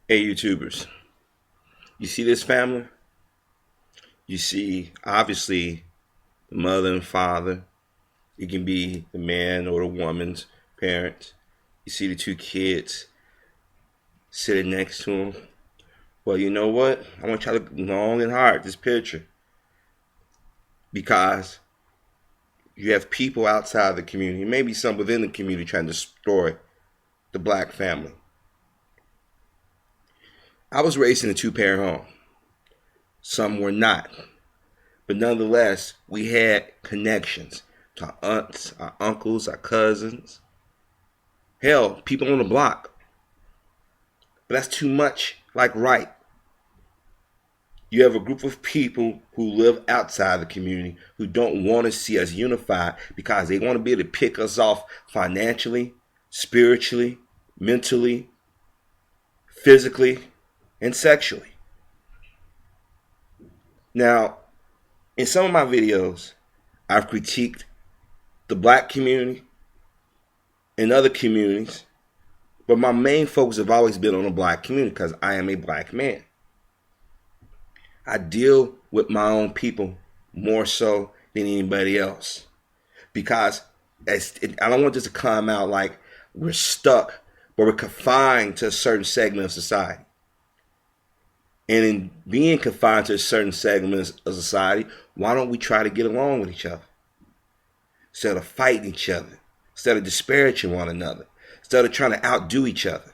Hey, YouTubers, you see this family? You see, obviously, the mother and father. It can be the man or the woman's parents. You see the two kids sitting next to them. Well, you know what? I want y'all to look long and hard at this picture because you have people outside the community, maybe some within the community, trying to destroy the black family. I was raised in a two-parent home. Some were not. But nonetheless, we had connections to our aunts, our uncles, our cousins. Hell, people on the block. But that's too much like right. You have a group of people who live outside the community who don't want to see us unified because they want to be able to pick us off financially, spiritually, mentally, physically, and sexually. Now, in some of my videos, I've critiqued the black community and other communities, but my main focus have always been on the black community because I am a black man. I deal with my own people more so than anybody else because I don't want this to come out like we're stuck, but we're confined to a certain segment of society. And in being confined to a certain segment of society, why don't we try to get along with each other? Instead of fighting each other, instead of disparaging one another, instead of trying to outdo each other.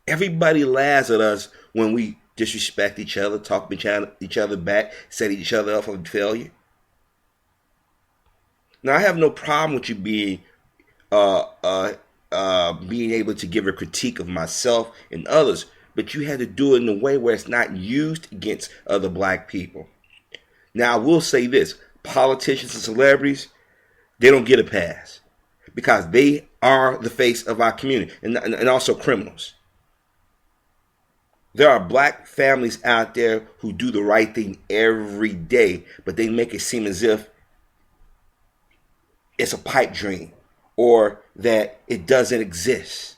Everybody laughs at us when we disrespect each other, talk each other back, set each other up for failure. Now, I have no problem with you being able to give a critique of myself and others, but you had to do it in a way where it's not used against other black people. Now, I will say this. Politicians and celebrities, they don't get a pass because they are the face of our community and also criminals. There are black families out there who do the right thing every day, but they make it seem as if it's a pipe dream or that it doesn't exist.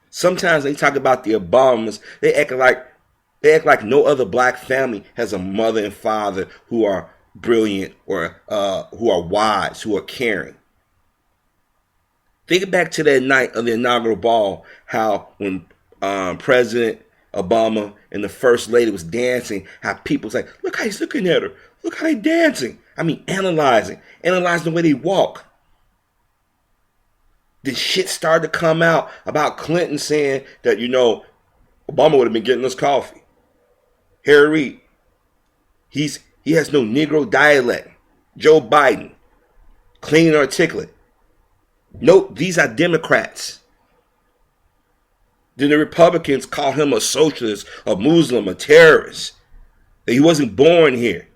Sometimes they talk about the Obamas. They act like no other black family has a mother and father who are brilliant or who are wise, who are caring. Think back to that night of the inaugural ball, how when President Obama and the First Lady was dancing, how people was like, look how he's looking at her. Look how they dancing. I mean, analyzing the way they walk. The shit started to come out about Clinton saying that, Obama would have been getting us coffee. Harry Reid, he has no Negro dialect. Joe Biden, clean and articulate. Nope, these are Democrats. Then the Republicans call him a socialist, a Muslim, a terrorist. That he wasn't born here.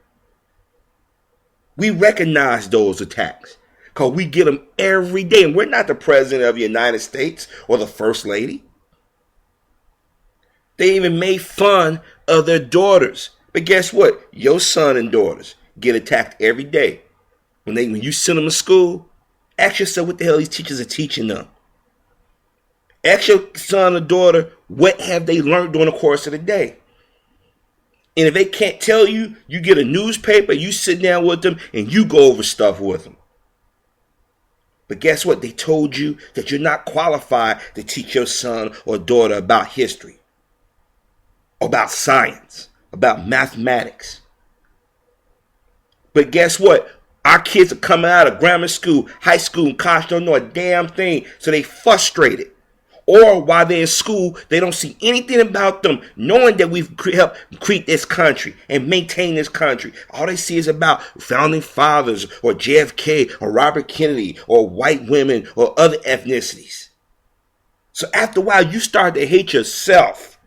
We recognize those attacks because we get them every day. And we're not the president of the United States or the First Lady. They even made fun of their daughters. But guess what? Your son and daughters get attacked every day. When you send them to school, ask yourself what the hell these teachers are teaching them. Ask your son or daughter, what have they learned during the course of the day? And if they can't tell you, you get a newspaper, you sit down with them, and you go over stuff with them. But guess what? They told you that you're not qualified to teach your son or daughter about history, about science, about mathematics. But guess what? Our kids are coming out of grammar school, high school, and college, don't know a damn thing, so they frustrated. Or while they're in school, they don't see anything about them, knowing that we've helped create this country and maintain this country. All they see is about founding fathers or JFK or Robert Kennedy or white women or other ethnicities. So after a while, you start to hate yourself.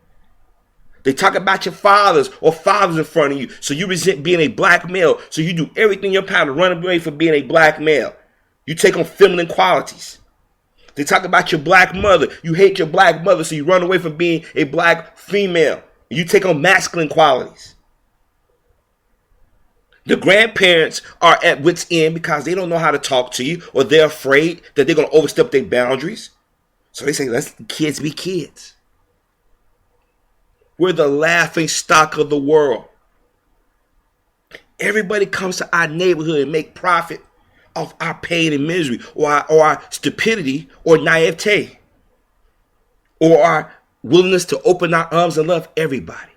They talk about your fathers or fathers in front of you, so you resent being a black male. So you do everything in your power to run away from being a black male. You take on feminine qualities. They talk about your black mother. You hate your black mother, so you run away from being a black female. You take on masculine qualities. The grandparents are at wit's end because they don't know how to talk to you, or they're afraid that they're going to overstep their boundaries. So they say, let the kids be kids. We're the laughing stock of the world. Everybody comes to our neighborhood and make profit off our pain and misery, or our stupidity, or naivete, or our willingness to open our arms and love everybody.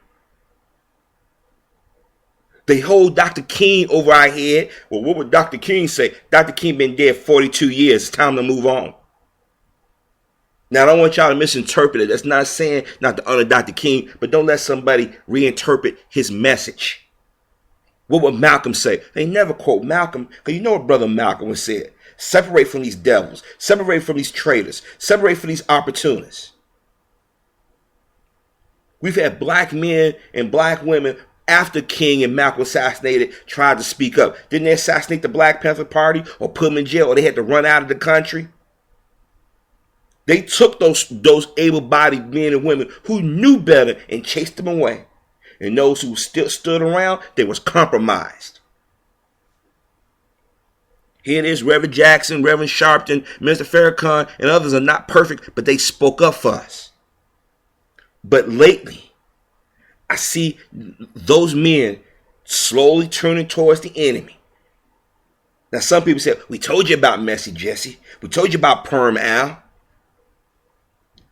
They hold Dr. King over our head. Well, what would Dr. King say? Dr. King been dead 42 years. It's time to move on. Now, I don't want y'all to misinterpret it. That's not saying not to honor Dr. King, but don't let somebody reinterpret his message. What would Malcolm say? They never quote Malcolm, because you know what Brother Malcolm would say. Separate from these devils. Separate from these traitors. Separate from these opportunists. We've had black men and black women after King and Malcolm assassinated tried to speak up. Didn't they assassinate the Black Panther Party or put them in jail, or they had to run out of the country? They took those able-bodied men and women who knew better and chased them away. And those who still stood around, they was compromised. Here it is, Reverend Jackson, Reverend Sharpton, Mr. Farrakhan, and others are not perfect, but they spoke up for us. But lately, I see those men slowly turning towards the enemy. Now, some people say, we told you about Messy Jesse. We told you about Perm Al.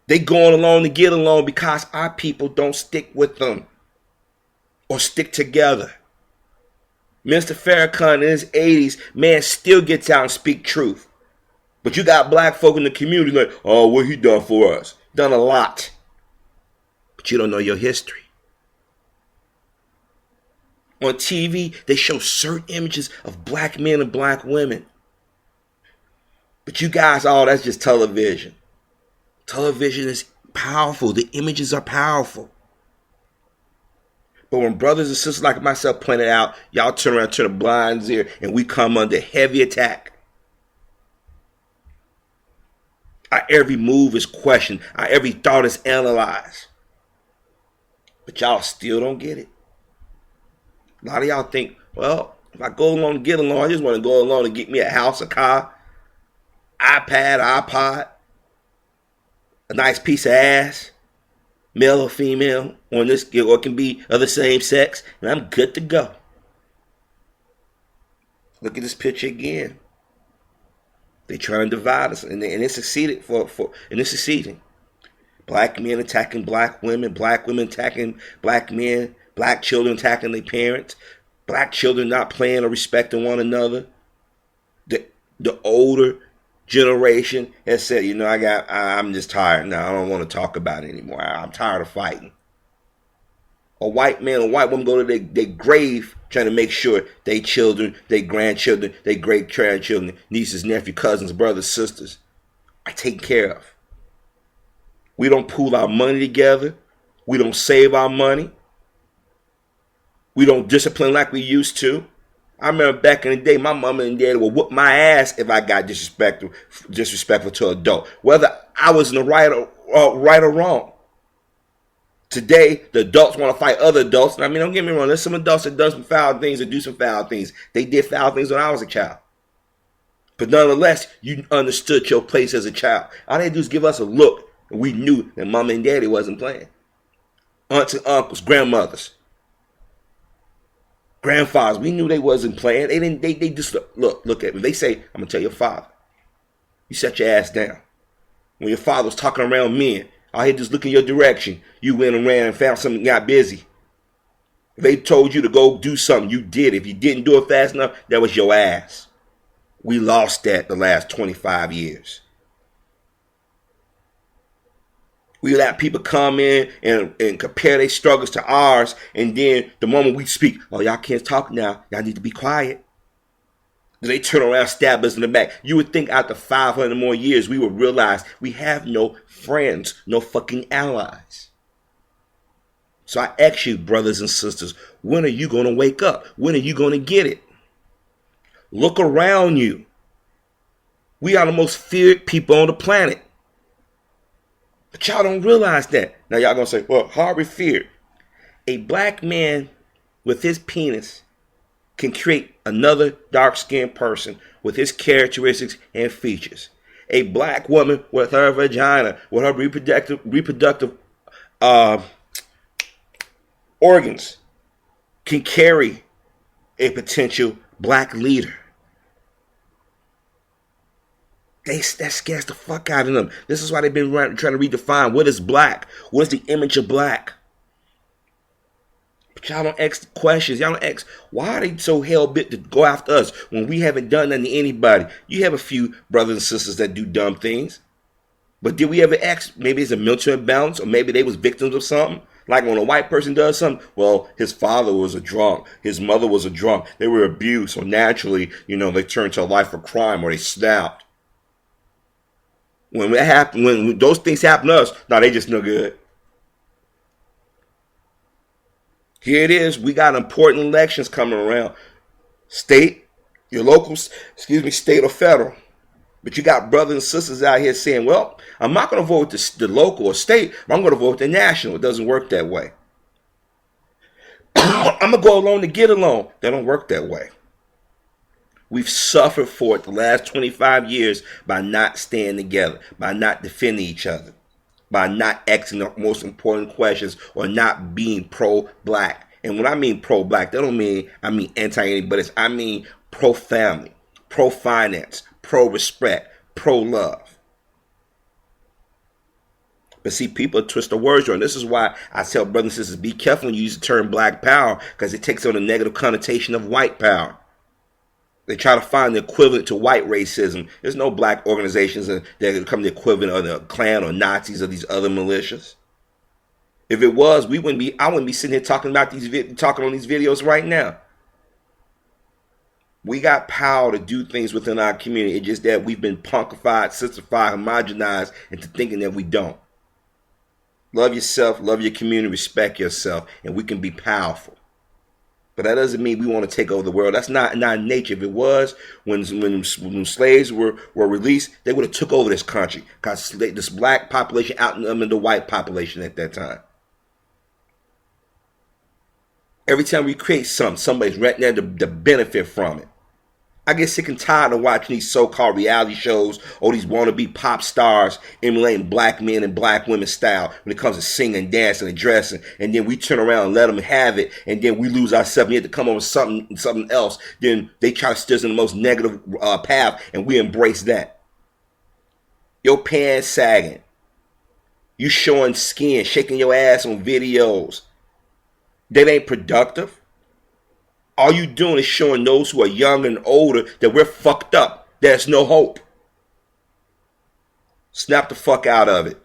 They going along to get along because our people don't stick with them or stick together. Mr. Farrakhan in his 80s, man, still gets out and speak truth. But you got black folk in the community like, oh, what he done for us? Done a lot. But you don't know your history. On TV, they show certain images of black men and black women. But you guys, oh, that's just television. Television is powerful. The images are powerful. But when brothers and sisters like myself pointed out, y'all turn around, turn a blind ear, and we come under heavy attack. Our every move is questioned. Our every thought is analyzed. But y'all still don't get it. A lot of y'all think, well, if I go along and get along, I just want to go along and get me a house, a car, iPad, iPod, a nice piece of ass, male or female, on this, or it can be of the same sex, and I'm good to go. Look at this picture again. They trying to divide us, and it succeeded and it's succeeding. Black men attacking black women attacking black men, black children attacking their parents, black children not playing or respecting one another. The older generation has said, you know, I'm just tired now. I don't want to talk about it anymore. I'm tired of fighting. A white man or white woman go to their grave trying to make sure their children, their grandchildren, their great grandchildren, nieces, nephews, cousins, brothers, sisters are taken care of. We don't pool our money together. We don't save our money. We don't discipline like we used to. I remember back in the day, my mama and daddy would whoop my ass if I got disrespectful to an adult, whether I was in the right or wrong. Today, the adults want to fight other adults. And I mean, don't get me wrong. There's some adults that do some foul things and do some foul things. They did foul things when I was a child. But nonetheless, you understood your place as a child. All they had to do is give us a look, and we knew that mama and daddy wasn't playing. Aunts and uncles, grandmothers, grandfathers, we knew they wasn't playing. They just look at me. They say, I'm gonna tell your father, you set your ass down. When your father was talking around men, I had just look in your direction. You went and ran and found something and got busy. If they told you to go do something, you did. If you didn't do it fast enough, that was your ass. We lost that the last 25 years. We let people come in and compare their struggles to ours, and then the moment we speak, oh, y'all can't talk now. Y'all need to be quiet. Then they turn around, stab us in the back. You would think after 500 more years, we would realize we have no friends, no fucking allies. So I ask you, brothers and sisters, when are you going to wake up? When are you going to get it? Look around you. We are the most feared people on the planet. But y'all don't realize that. Now y'all going to say, well, how are we feared? A black man with his penis can create another dark-skinned person with his characteristics and features. A black woman with her vagina, with her reproductive organs can carry a potential black leader. That scares the fuck out of them. This is why they've been trying to redefine what is black. What is the image of black? But y'all don't ask questions. Y'all don't ask, why are they so hell-bent to go after us when we haven't done nothing to anybody? You have a few brothers and sisters that do dumb things. But did we ever ask, maybe it's a mental imbalance, or maybe they was victims of something? Like when a white person does something, well, his father was a drunk, his mother was a drunk, they were abused, so naturally, they turned to a life of crime or they snapped. When that happen, when those things happen to us, no, they just no good. Here it is. We got important elections coming around. State, your local, state or federal. But you got brothers and sisters out here saying, well, I'm not going to vote the local or state, but I'm going to vote the national. It doesn't work that way. I'm going to go alone to get along. That don't work that way. We've suffered for it the last 25 years by not staying together, by not defending each other, by not asking the most important questions, or not being pro-black. And when I mean pro-black, that don't mean I mean anti-anybody. I mean pro-family, pro-finance, pro-respect, pro-love. But see, people twist the words around. This is why I tell brothers and sisters, be careful when you use the term black power, because it takes on a negative connotation of white power. They try to find the equivalent to white racism. There's no black organizations that become the equivalent of the Klan or Nazis or these other militias. If it was, I wouldn't be sitting here talking on these videos right now. We got power to do things within our community. It's just that we've been punkified, sissified, homogenized into thinking that we don't. Love yourself, love your community, respect yourself, and we can be powerful. But that doesn't mean we want to take over the world. That's not nature. If it was, when slaves were released, they would have took over this country. Because this black population outnumbered the white population at that time. Every time we create something, somebody's right there to benefit from it. I get sick and tired of watching these so-called reality shows or these wannabe pop stars emulating black men and black women style when it comes to singing, dancing, and dressing. And then we turn around and let them have it. And then we lose ourselves. We have to come up with something else. Then they try to steer us in the most negative path, and we embrace that. Your pants sagging. You showing skin, shaking your ass on videos. That ain't productive. All you doing is showing those who are young and older that we're fucked up. There's no hope. Snap the fuck out of it.